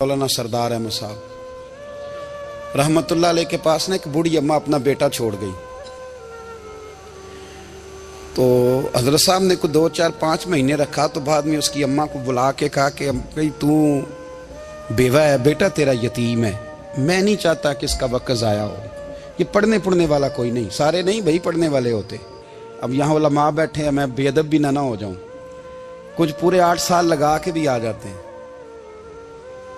मौलाना सरदार अहमद साहब रहमतुल्लाह अलैह के पास ना एक बूढ़ी अम्मा अपना बेटा छोड़ गई। तो हजरत साहब ने कुछ 2, 4, 5 महीने रखा। तो बाद में उसकी अम्मा को बुला के कहा कि भाई तू बेवा है, बेटा तेरा यतीम है, मैं नहीं चाहता कि इसका वक्त ज़ाया हो। ये पढ़ने वाला कोई नहीं, सारे नहीं भाई पढ़ने वाले होते। अब यहाँ उलमा बैठे हैं, मैं बेअदब भी ना हो जाऊँ। कुछ पूरे 8 साल लगा के भी आ जाते हैं,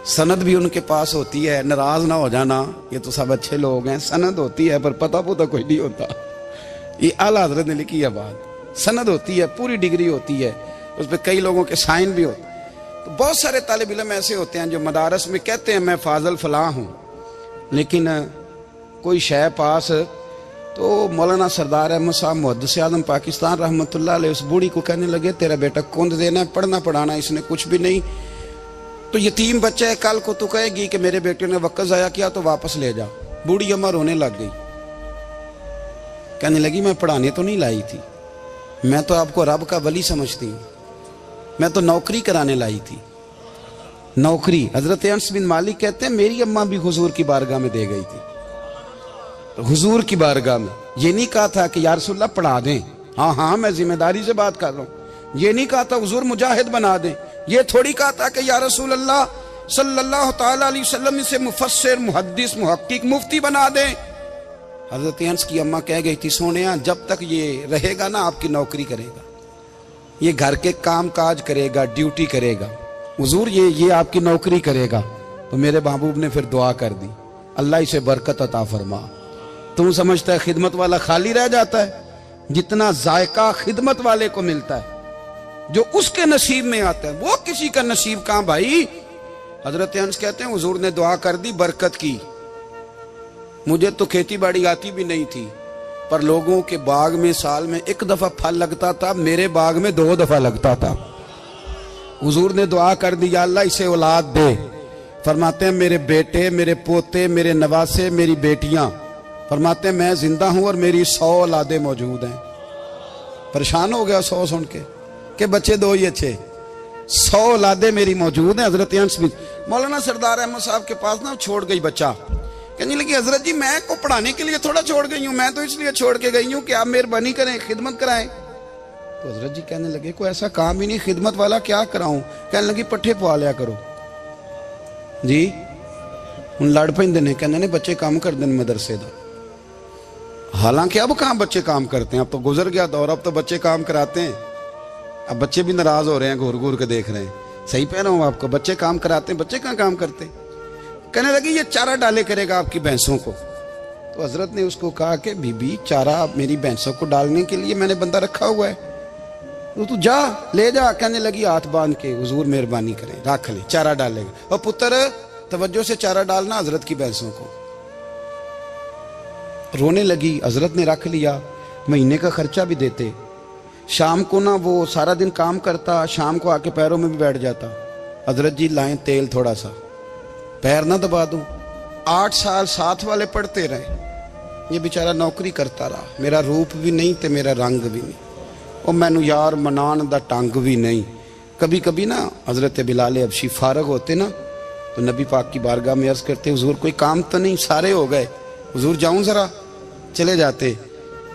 सनद भी उनके पास होती है। नाराज ना हो जाना, ये तो सब अच्छे लोग हैं। सनद होती है पर पता पुता कोई नहीं होता। ये आला हजरत ने लिखी है बात। सनद होती है, पूरी डिग्री होती है, उस पर कई लोगों के साइन भी होते हैं। तो बहुत सारे तालिब इल्म ऐसे होते हैं जो मदारस में कहते हैं मैं फाजल फलां हूँ, लेकिन कोई शय पास। तो मौलाना सरदार अहमद साहब मुहद्दिस आज़म पाकिस्तान रहमतुल्लाह अलैह उस बूढ़ी को कहने लगे तेरा बेटा कुंद देना है, पढ़ना पढ़ाना इसने कुछ भी नहीं, तो यतीम बच्चा है, कल को तो कहेगी कि मेरे बेटे ने वक्त ज़ाया किया तो वापस ले जा। बूढ़ी अम्मा रोने लग गई, कहने लगी मैं पढ़ाने तो नहीं लाई थी, मैं तो आपको रब का वली समझती हूँ, मैं तो नौकरी कराने लाई थी। नौकरी हजरत अनस बिन मालिक कहते हैं मेरी अम्मा भी हुजूर की बारगाह में दे गई थी। हुजूर की बारगाह में ये नहीं कहा था कि या रसूलल्लाह पढ़ा दें, हाँ हाँ मैं जिम्मेदारी से बात कर रहा हूँ। ये नहीं कहा था हुजूर मुजाहिद बना दें, ये थोड़ी कहा था कि या रसूल अल्लाह सल्लल्लाहु ताला अलैहि वसल्लम से मुफस्सिर मुहद्दिस मुहक्किक मुफ्ती बना दें। हजरत अनस की अम्मा कह गई थी सोनिया जब तक ये रहेगा ना आपकी नौकरी करेगा, ये घर के काम काज करेगा, ड्यूटी करेगा, हुजूर ये आपकी नौकरी करेगा। तो मेरे महबूब ने फिर दुआ कर दी, अल्लाह इसे बरकत अता फरमा। तुम समझता है खिदमत वाला खाली रह जाता है? जितना जायका खिदमत वाले को मिलता है, जो उसके नसीब में आता है, वो किसी का नसीब कहां भाई। हजरत अनस कहते हैं हुजूर ने दुआ कर दी, बरकत की। मुझे तो खेती बाड़ी आती भी नहीं थी, पर लोगों के बाग में साल में 1 दफा फल लगता था, मेरे बाग में 2 दफा लगता था। हुजूर ने दुआ कर दी अल्लाह इसे औलाद दे। फरमाते हैं मेरे बेटे, मेरे पोते, मेरे नवासे, मेरी बेटियां, फरमाते हैं मैं जिंदा हूं और मेरी 100 औलादे मौजूद हैं। परेशान हो गया 100 सुन के बच्चे 2 ही अच्छे, 100 औलादे मेरी मौजूद हैं। हजरत अनस भी मौलाना सरदार अहमद साहब के पास ना छोड़ गई बच्चा, कहने लगी हजरत जी मैं को पढ़ाने के लिए थोड़ा छोड़ गई हूँ, मैं तो इसलिए छोड़ के गई हूँ कि आप मेहरबानी करें, खिदमत कराएं। तो हजरत जी कहने लगे कोई ऐसा काम ही नहीं, खिदमत वाला क्या कराऊं। कहने लगी पट्ठे पवा लिया करो जी। हूँ लड़ पेंदे ने, कहने ने बच्चे काम कर दें मदरसे का। हालांकि अब कहाँ बच्चे काम करते हैं, अब तो गुजर गया दौर, अब तो बच्चे काम कराते हैं। अब बच्चे भी नाराज हो रहे हैं, घूर घूर के देख रहे हैं। सही कह रहा हूँ आपको, बच्चे काम कराते हैं, बच्चे कहाँ काम करते। कहने लगी ये चारा डाले करेगा आपकी भैंसों को। तो हजरत ने उसको कहा कि बीबी चारा मेरी भैंसों को डालने के लिए मैंने बंदा रखा हुआ है, तो तू जा ले जा। कहने लगी हाथ बांध के हुजूर मेहरबानी करें रख ले, चारा डालेगा। और पुत्र तवज्जो से चारा डालना हजरत की भैंसों को। रोने लगी, हजरत ने रख लिया, महीने का खर्चा भी देते। शाम को ना वो सारा दिन काम करता, शाम को आके पैरों में भी बैठ जाता, हजरत जी लाएं तेल थोड़ा सा, पैर ना दबा दूं। 8 साल साथ वाले पढ़ते रहे, ये बेचारा नौकरी करता रहा। मेरा रूप भी नहीं ते मेरा रंग भी नहीं, और मैनू यार मनान दा टंग भी नहीं। कभी कभी ना हजरत बिलाल हबशी फारग होते ना, तो नबी पाक की बारगाह में अर्ज करते हुजूर कोई काम तो नहीं, सारे हो गए, हुजूर जाऊं जरा, चले जाते।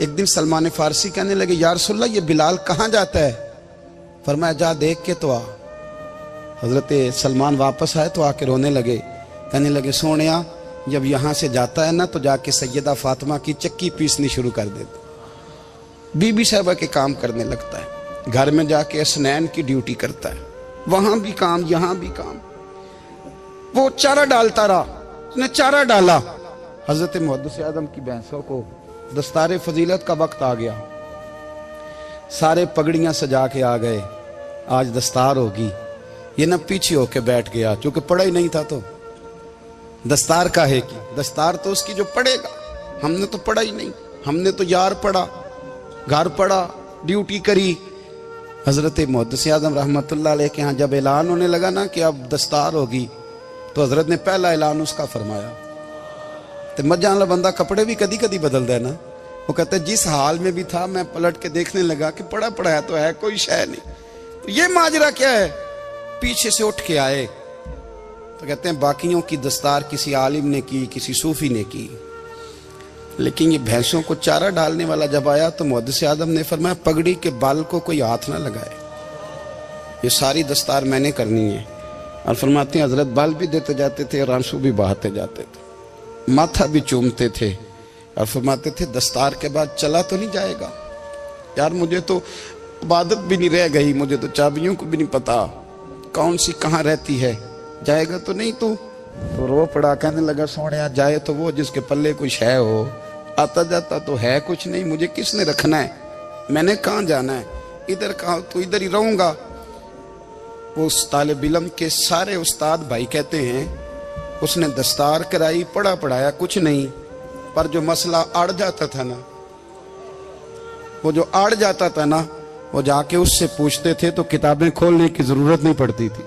एक दिन सलमान फारसी कहने लगे या रसूलल्लाह ये बिलाल कहाँ जाता है। फरमाया जा देख के तो आ। हजरत सलमान वापस आए तो आके रोने लगे, कहने लगे सोनिया जब यहाँ से जाता है ना तो जाके सैयदा फातिमा की चक्की पीसनी शुरू कर देता, बीबी साहबा के काम करने लगता है, घर में जाके असनैन की ड्यूटी करता है, वहां भी काम यहाँ भी काम। वो चारा डालता रहा, उसने चारा डाला। हजरत मुहद्दिस आज़म की भैंसों को दस्तारे फजीलत का वक्त आ गया, सारे पगड़ियां सजा के आ गए, आज दस्तार होगी। ये ना पीछे होके बैठ गया, चूंकि पढ़ा ही नहीं था तो दस्तार का है कि दस्तार तो उसकी जो पढ़ेगा, हमने तो पढ़ा ही नहीं, हमने तो यार पढ़ा, घर पढ़ा, ड्यूटी करी। हजरत मुहद्दिस आज़म रहमतुल्लाह अलैह के यहाँ जब ऐलान होने लगा ना कि अब दस्तार होगी, तो हजरत ने पहला ऐलान उसका फरमाया। तो मजा वाला बंदा कपड़े भी कदी कदी बदलता है ना, वो कहते जिस हाल में भी था मैं पलट के देखने लगा कि पढ़ा पढ़ाया तो है, कोई शय नहीं। तो ये माजरा क्या है, पीछे से उठ के आए तो कहते हैं बाकियों की दस्तार किसी आलिम ने की, किसी सूफी ने की, लेकिन ये भैंसों को चारा डालने वाला जब आया तो मुहद्दिस आदम ने फरमाया पगड़ी के बाल को कोई हाथ ना लगाए, ये सारी दस्तार मैंने करनी है। और फरमाते हैं हजरत बाल भी देते जाते थे और आंसू भी बहाते जाते थे, माथा भी चूमते थे और फरमाते थे दस्तार के बाद चला तो नहीं जाएगा यार, मुझे तो इबादत भी नहीं रह गई, मुझे तो चाबियों को भी नहीं पता कौन सी कहाँ रहती है, जाएगा तो नहीं तू? तो रो पड़ा, कहने लगा सोनिया जाए तो वो जिसके पल्ले कुछ है हो, आता जाता तो है कुछ नहीं, मुझे किसने रखना है, मैंने कहाँ जाना है, इधर कहाँ, तो इधर ही रहूंगा। वो उस तालिब इल्म के सारे उस्ताद भाई कहते हैं उसने दस्तार कराई, पढ़ा पढ़ाया कुछ नहीं, पर जो मसला अड़ जाता था ना, वो जो अड़ जाता था ना, वो जाके उससे पूछते थे तो किताबें खोलने की जरूरत नहीं पड़ती थी।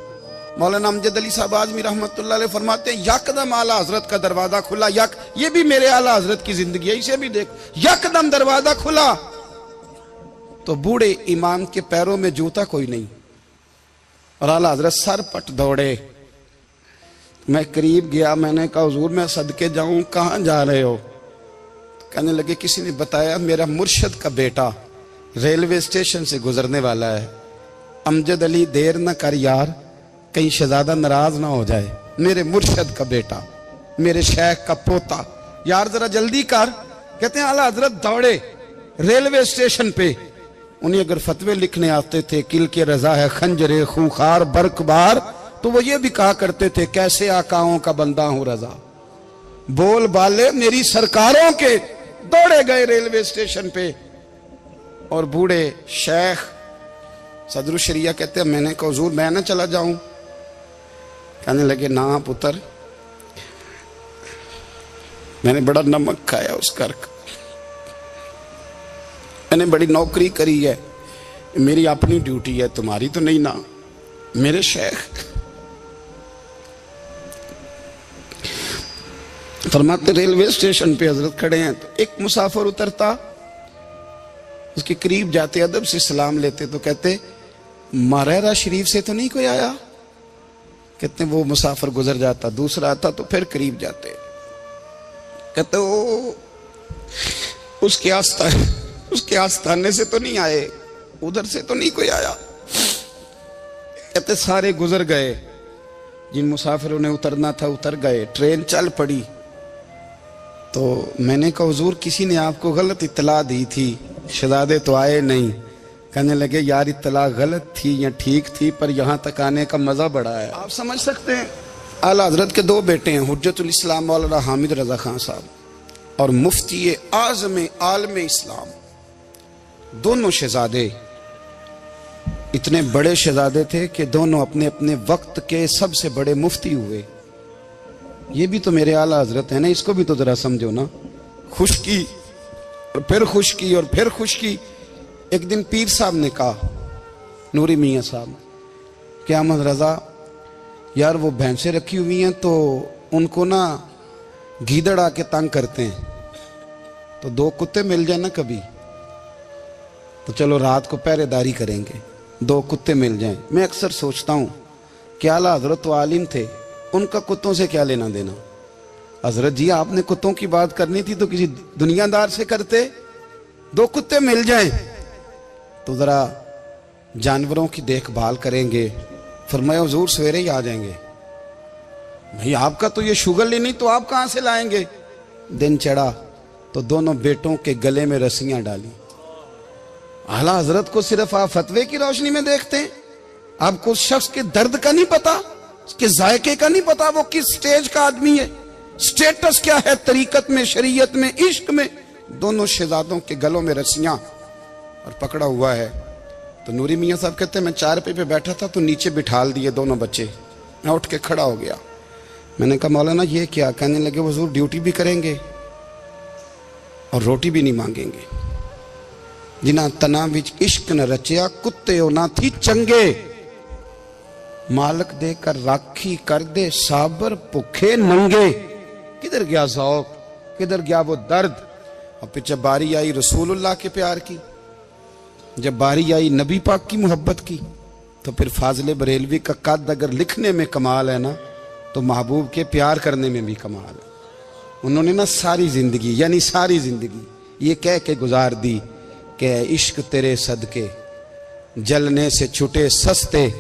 मौलाना अमजद अली साहब आजमी रहमतुल्लाह अलैह फरमाते हैं यकदम आला हजरत का दरवाजा खुला, ये भी मेरे आला हजरत की जिंदगी है, इसे भी देख, यकदम दरवाजा खुला तो बूढ़े इमाम के पैरों में जूता कोई नहीं और आला हजरत सर पट दौड़े। मैं करीब गया, मैंने कहा हुजूर मैं सदके जाऊं, कहां जा रहे हो? कहने लगे किसी ने बताया मेरा मुर्शद का बेटा रेलवे स्टेशन से गुजरने वाला है, अमजद अली देर न कर यार, कहीं शहजादा नाराज ना हो जाए, मेरे मुर्शद का बेटा, मेरे शेख का पोता, यार जरा जल्दी कर। कहते हैं आला हजरत दौड़े रेलवे स्टेशन पे, उन्हें अगर फतवे लिखने आते थे किल के रजा है खंजरे खूंखार बरकबार, तो वो ये भी कहा करते थे कैसे आकाओं का बंदा हूं रजा, बोल बाले मेरी सरकारों के। दौड़े गए रेलवे स्टेशन पे और बूढ़े शेख सदरुल शरिया कहते हैं मैंने कहा हुजूर मैं ना चला जाऊं? कहने लगे ना पुत्र, मैंने बड़ा नमक खाया उस घर का, मैंने बड़ी नौकरी करी है, मेरी अपनी ड्यूटी है, तुम्हारी तो नहीं ना। मेरे शेख फरमाते रेलवे स्टेशन पे हजरत खड़े हैं तो एक मुसाफिर उतरता, उसके करीब जाते अदब से सलाम लेते तो कहते मारेरा शरीफ से तो नहीं कोई आया? कहते वो मुसाफिर गुजर जाता, दूसरा आता तो फिर करीब जाते, कहते वो उसके आस्थाने से तो नहीं आए, उधर से तो नहीं कोई आया। कहते सारे गुजर गए, जिन मुसाफिरों ने उतरना था उतर गए, ट्रेन चल पड़ी। तो मैंने कहा हुजूर किसी ने आपको गलत इत्तला दी थी, शहजादे तो आए नहीं। कहने लगे यार इत्तला गलत थी या ठीक थी, पर यहाँ तक आने का मजा बड़ा है। आप समझ सकते हैं आला हजरत के दो बेटे हैं, हुज्जतुल इस्लाम मौलाना हामिद रजा खान साहब और मुफ्ती आज़म आलम इस्लाम, दोनों शहजादे इतने बड़े शहजादे थे कि दोनों अपने अपने वक्त के सबसे बड़े मुफ्ती हुए। ये भी तो मेरे आला हजरत है ना, इसको भी तो जरा समझो ना। खुशकी और फिर खुशकी और फिर खुशकी। एक दिन पीर साहब ने कहा, नूरी मियाँ साहब, क्या अहमद रजा यार वो भैंसें रखी हुई हैं तो उनको ना गीदड़ आके तंग करते हैं, तो दो कुत्ते मिल जाए ना कभी, तो चलो रात को पहरेदारी करेंगे, दो कुत्ते मिल जाएं। मैं अक्सर सोचता हूं कि आला हजरत तो आलिम थे, उनका कुत्तों से क्या लेना देना। हजरत जी आपने कुत्तों की बात करनी थी तो किसी दुनियादार से करते, दो कुत्ते मिल जाएं तो जरा जानवरों की देखभाल करेंगे। फरमाया हुजूर सवेरे ही आ जाएंगे। भाई आपका तो ये शुगर ही नहीं, तो आप कहां से लाएंगे? दिन चढ़ा तो दोनों बेटों के गले में रस्सियां डाली। आला हजरत को सिर्फ आप फतवे की रोशनी में देखते हैं, आपको उस शख्स के दर्द का नहीं पता, उसके जायके का नहीं पता, वो किस स्टेज का आदमी है, स्टेटस क्या है तरीकत में, शरीयत में, इश्क में। दोनों शहजादों के गलों में रस्सियां और पकड़ा हुआ है। तो नूरी मियाँ साहब कहते हैं मैं चारपाई पे बैठा था तो नीचे बिठाल दिए दोनों बच्चे, मैं उठ के खड़ा हो गया। मैंने कहा मौलाना ये क्या? कहने लगे हुजूर ड्यूटी भी करेंगे और रोटी भी नहीं मांगेंगे। जिन्हां तना विच इश्क न रचिया कुत्ते ना थी चंगे, मालक देकर राखी कर दे साबर भुखे नंगे। किधर गया ज़ौक़, किधर गया वो दर्द? और फिर जब बारी आई रसूलुल्लाह के प्यार की, जब बारी आई नबी पाक की मोहब्बत की, तो फिर फाजिल बरेलवी का कद अगर लिखने में कमाल है ना, तो महबूब के प्यार करने में भी कमाल है। उन्होंने ना सारी जिंदगी, यानी सारी जिंदगी ये कह के गुजार दी कि इश्क तेरे सदके जलने से छुटे सस्ते,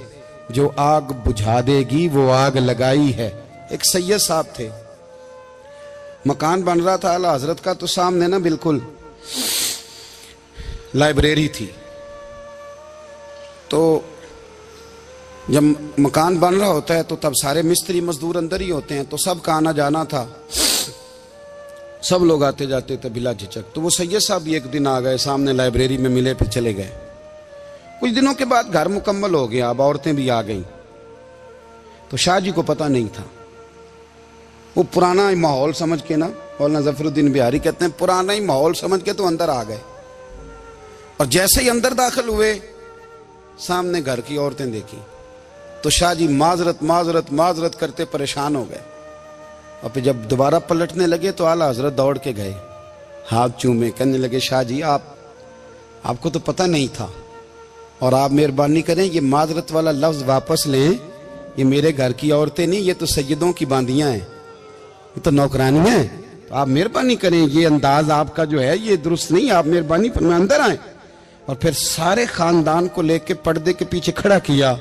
जो आग बुझा देगी वो आग लगाई है। एक सैयद साहब थे, मकान बन रहा था आला हजरत का, तो सामने ना बिल्कुल लाइब्रेरी थी। तो जब मकान बन रहा होता है तो तब सारे मिस्त्री मजदूर अंदर ही होते हैं, तो सबका आना जाना था, सब लोग आते जाते थे बिला झिझक। तो वो सैयद साहब भी एक दिन आ गए, सामने लाइब्रेरी में मिले, फिर चले गए। कुछ दिनों के बाद घर मुकम्मल हो गया, अब औरतें भी आ गईं। तो शाह जी को पता नहीं था, वो पुराना ही माहौल समझ के ना, मौलाना जफरुद्दीन बिहारी कहते हैं पुराना ही माहौल समझ के तो अंदर आ गए। और जैसे ही अंदर दाखिल हुए सामने घर की औरतें देखी तो शाह जी माजरत माजरत माजरत करते परेशान हो गए। और फिर जब दोबारा पलटने लगे तो आला हजरत दौड़ के गए, हाथ चूमे, कहने लगे शाह जी आपको तो पता नहीं था, और आप मेहरबानी करें ये माजरत वाला लफ्ज वापस लें। ये मेरे घर की औरतें नहीं, ये तो सैयदों की बांदियां हैं, ये तो नौकरानियां हैं। तो आप मेहरबानी करें, ये अंदाज आपका जो है ये दुरुस्त नहीं, आप मेहरबानी फरमाएं अंदर आए। और फिर सारे खानदान को लेके पर्दे के पीछे खड़ा किया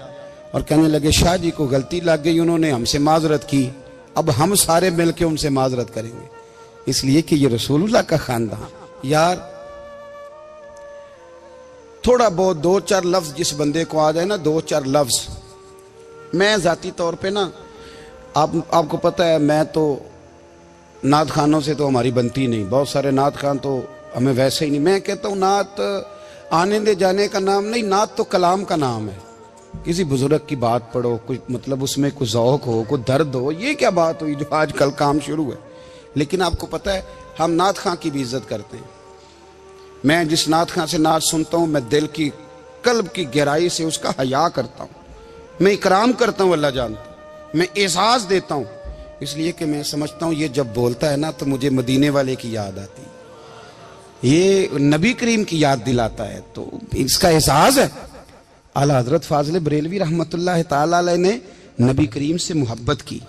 और कहने लगे शाह जी को गलती लग गई, उन्होंने हमसे माजरत की, अब हम सारे मिलके उनसे माजरत करेंगे, इसलिए कि ये रसूलुल्लाह का खानदान। यार थोड़ा बहुत दो चार लफ्ज जिस बंदे को आ जाए ना, दो चार लफ्ज, मैं जाती तौर पे ना आपको पता है, मैं तो नात खानों से तो हमारी बनती नहीं, बहुत सारे नात खान तो हमें वैसे ही नहीं। मैं कहता हूँ नात आने दे जाने का नाम नहीं, नात तो कलाम का नाम है। किसी बुजुर्ग की बात पढ़ो, कुछ मतलब उसमें कुछ ज़ौक़ हो, कुछ दर्द हो, ये क्या बात हुई जो आजकल काम शुरू है। लेकिन आपको पता है हम नात खां की भी इज्जत करते हैं। मैं जिस नात खां से नात सुनता हूँ, मैं दिल की कल्ब की गहराई से उसका हया करता हूँ, मैं इकराम करता हूँ, अल्लाह जानता, मैं एहसास देता हूँ, इसलिए कि मैं समझता हूँ ये जब बोलता है ना तो मुझे मदीने वाले की याद आती है, ये नबी करीम की याद दिलाता है, तो इसका एहसास है। आला हजरत फाजिल बरेलवी रहमतुल्लाह ताला अलैह ने नबी करीम से मोहब्बत की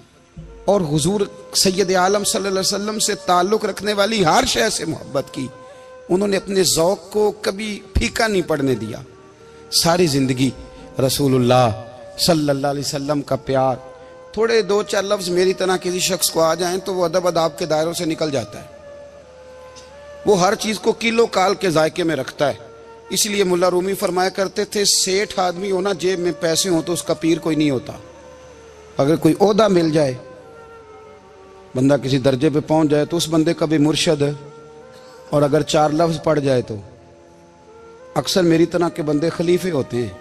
और हुजूर सैयद आलम सल्लल्लाहु अलैहि वसल्लम से ताल्लुक़ रखने वाली हर शय से मोहब्बत की। उन्होंने अपने ज़ौक़ को कभी फीका नहीं पड़ने दिया। सारी ज़िंदगी रसूलुल्लाह सल्लल्लाहु अलैहि वसल्लम का प्यार। थोड़े दो चार लफ्ज़ मेरी तरह किसी शख्स को आ जाएं तो वो अदब अदाब के दायरों से निकल जाता है। वो हर चीज़ को किलो काल के जायके में रखता है। इसलिए मुल्ला रूमी फरमाया करते थे, सेठ आदमी हो ना, जेब में पैसे हो तो उसका पीर कोई नहीं होता। अगर कोई ओहदा मिल जाए, बंदा किसी दर्जे पे पहुंच जाए तो उस बंदे का भी मुर्शद है, और अगर चार लफ्ज पढ़ जाए तो अक्सर मेरी तरह के बंदे खलीफे होते हैं,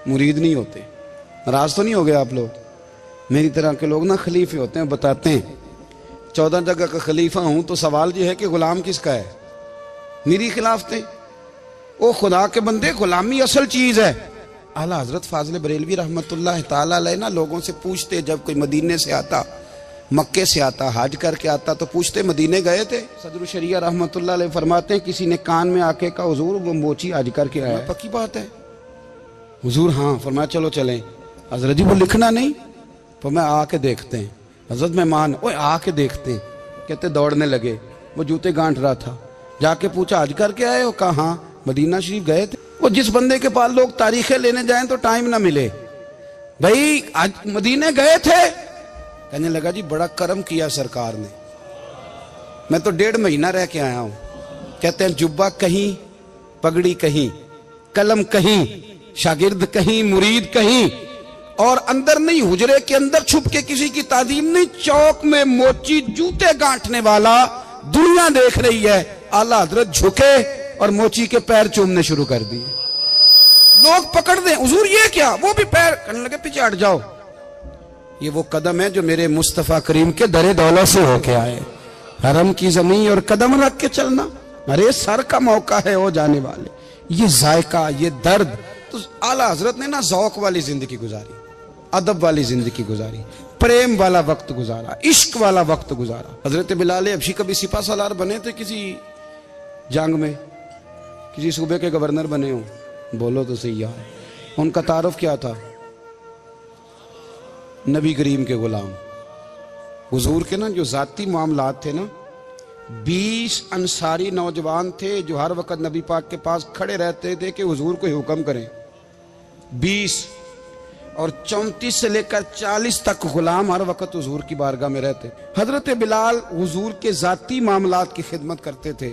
मुरीद नहीं होते। नाराज तो नहीं हो गए आप लोग? मेरी तरह के लोग ना खलीफे होते हैं, बताते हैं 14 जगह का खलीफा हूं तो सवाल ये है कि गुलाम किसका है? मेरी खिलाफतें। ओ खुदा के बंदे, गुलामी असल चीज है। आला हजरत फाजिल बरेलवी रहमतुल्लाह ताला अलैह ना लोगों से पूछते, जब कोई मदीने से आता, मक्के से आता, हज करके आता तो पूछते मदीने गए थे? सदरुल शरिया रहमतुल्लाह अलैह फरमाते हैं, किसी ने कान में आके कहा हुजूर वो मोची हज करके आया। पक्की बात है हुजूर? हाँ। फरमाया चलो चलें। हजरत जी वो लिखना नहीं, तो मैं आके देखते हैं। हजरत मेहमान, ओए आके देखते हैं। कहते दौड़ने लगे, वो जूते गांठ रहा था। जाके पूछा हज करके आए हो? कहा हाँ, मदीना शरीफ गए थे। वो जिस बंदे के पास लोग तारीखें लेने जाएं तो टाइम ना मिले, भाई आज मदीने गए थे? कहने लगा जी बड़ा करम किया सरकार ने, मैं तो 1.5 महीना रह के आया हूं। कहते हैं जुब्बा कहीं, पगड़ी कहीं, कलम कहीं, शागिर्द कहीं, मुरीद कहीं, और अंदर नहीं, हुजरे के अंदर छुप के किसी की तादीम नहीं, चौक में मोची जूते गांठने वाला दुनिया देख रही है। आला हजरत झुके और मोची के पैर चूमने शुरू कर दिए। लोग पकड़ दें, हुजूर ये क्या? वो भी पैर करने लगे, पीछे हट जाओ। ये वो कदम है जो मेरे मुस्तफा करीम के दरे दौलत से होके आए। हरम की जमीन और कदम रख के चलना, अरे सर का मौका है वो जाने वाले। ये जायका, ये दर्द। तो आला हजरत ने ना ज़ौक़ वाली जिंदगी गुजारी, अदब वाली जिंदगी गुजारी, प्रेम वाला वक्त गुजारा, इश्क वाला वक्त गुजारा। हजरत बिलाल हबशी कभी सिपा सालार बने थे किसी जंग में, किसी सूबे के गवर्नर बने हो? बोलो तो सही यार। उनका तारुफ क्या था? नबी करीम के गुलाम। हुजूर के ना जो जाती मामलात थे ना, 20 अंसारी नौजवान थे जो हर वक्त नबी पाक के पास खड़े रहते थे कि हुजूर को हुक्म करें। 20 और 34 से लेकर 40 तक गुलाम हर वक्त हुजूर की बारगाह में रहते। हजरत बिलाल हुजूर के जाती मामलात की खिदमत करते थे।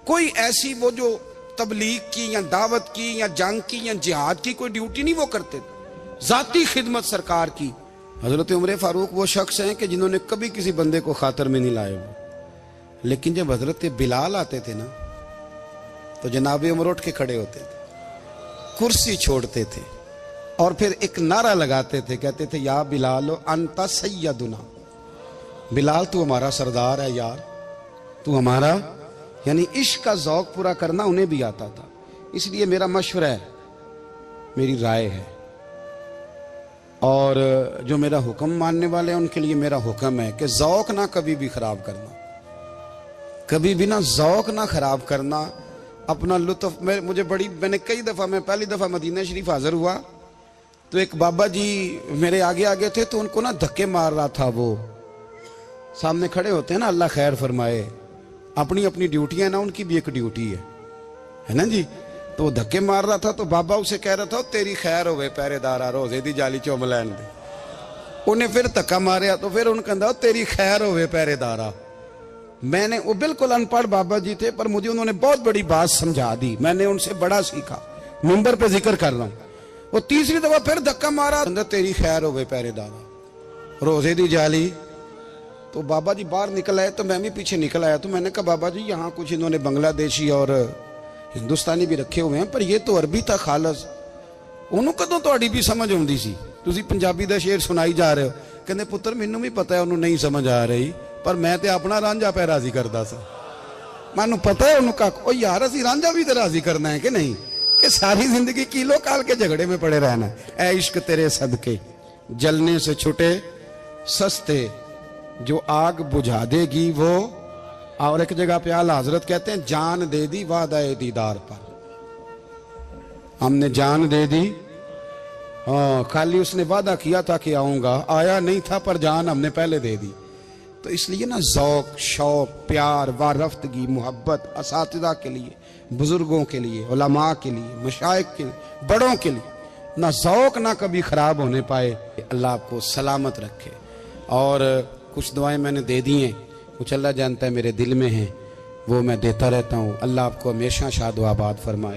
कोई ऐसी वो जो तबलीग की या दावत की या जंग की या जिहाद की कोई ड्यूटी नहीं वो करते थे, जाती खिदमत सरकार की। हजरत उमर फारूक वो शख्स हैं कि जिन्होंने कभी किसी बंदे को खातर में नहीं लाए वो। लेकिन जब हजरत बिलाल आते थे ना तो जनाब उमर उठ के खड़े होते थे, कुर्सी छोड़ते थे और फिर एक नारा लगाते थे, कहते थे या बिलाल अंता सैयदुना, बिलाल तू हमारा सरदार है यार, तू हमारा। यानी इश्क का ज़ौक पूरा करना उन्हें भी आता था। इसलिए मेरा मशवरा है, मेरी राय है, और जो मेरा हुक्म मानने वाले हैं उनके लिए मेरा हुक्म है कि ज़ौक ना कभी भी खराब करना, कभी भी ना ज़ौक ना खराब करना, अपना लुत्फ। मैंने कई दफ़ा, मैं पहली दफ़ा मदीना शरीफ हाजिर हुआ तो एक बाबा जी मेरे आगे आगे थे, तो उनको ना धक्के मार रहा था। वो सामने खड़े होते हैं ना, अल्लाह खैर फरमाए, अपनी अपनी ड्यूटियां ना, उनकी भी एक ड्यूटी है ना जी। तो वो धक्के मार रहा था तो बाबा उसे कह रहा था तेरी खैर होवे पहरेदारा, रोजे दी जाली चुम लैन दे। उन्हें फिर धक्का मारिया तो फिर उन्हें कहता तेरी खैर होवे पहरेदारा। मैंने, वो बिल्कुल अनपढ़ बाबा जी थे पर मुझे उन्होंने बहुत बड़ी बात समझा दी, मैंने उनसे बड़ा सीखा, मिंबर पे जिक्र कर रहा हूं। वो तीसरी दफा फिर धक्का मारा, तेरी खैर होवे पहरेदारा, रोजे दी जाली। तो बाबा जी बाहर निकल आए तो मैं भी पीछे निकल आया। तो मैंने कहा बाबा जी यहाँ कुछ इन्होंने बांग्लादेशी और हिंदुस्तानी भी रखे हुए हैं, पर ये तो अरबी था खालस। ਉਹਨੂੰ ਕਦੋਂ ਤੁਹਾਡੀ भी समझ ਆਉਂਦੀ ਸੀ? ਤੁਸੀਂ ਪੰਜਾਬੀ ਦਾ ਸ਼ੇਰ ਸੁਣਾਈ ਜਾ ਰਹੇ ਹੋ। ਕਹਿੰਦੇ ਪੁੱਤਰ ਮੈਨੂੰ ਵੀ ਪਤਾ ਹੈ ਉਹਨੂੰ ਨਹੀਂ ਸਮਝ ਆ ਰਹੀ, ਪਰ ਮੈਂ ਤੇ ਆਪਣਾ ਰਾਂਝਾ ਪੈ ਰਾਜ਼ੀ ਕਰਦਾ ਸਾਂ। ਮੈਨੂੰ ਪਤਾ ਹੈ ਉਹਨੂੰ ਕਾ ਉਹ ਯਾਰ ਅਸੀਂ ਰਾਂਝਾ ਵੀ ਤੇ ਰਾਜ਼ੀ करना है कि नहीं, कि सारी जिंदगी कीलो काल के झगड़े में पड़े रहना है। ऐ इश्क तेरे सदके जलने से छुटे सस्ते, जो आग बुझा देगी वो। और एक जगह पे आला हजरत कहते हैं जान दे दी वादा दीदार पर, हमने जान दे दी। हाँ, खाली उसने वादा किया था कि आऊंगा, आया नहीं था, पर जान हमने पहले दे दी। तो इसलिए ना ज़ौक, शौक, प्यार, वारफ्तगी, मोहब्बत असातिज़ा के लिए, बुजुर्गों के लिए, उलमा के लिए, मशाइख के लिए, बड़ों के लिए, ना ज़ौक ना कभी ख़राब होने पाए। अल्लाह आपको सलामत रखे। और कुछ दुआएं मैंने दे दी हैं, कुछ अल्लाह जानता है मेरे दिल में हैं, वो मैं देता रहता हूँ। अल्लाह आपको हमेशा शाद व आबाद फरमाए।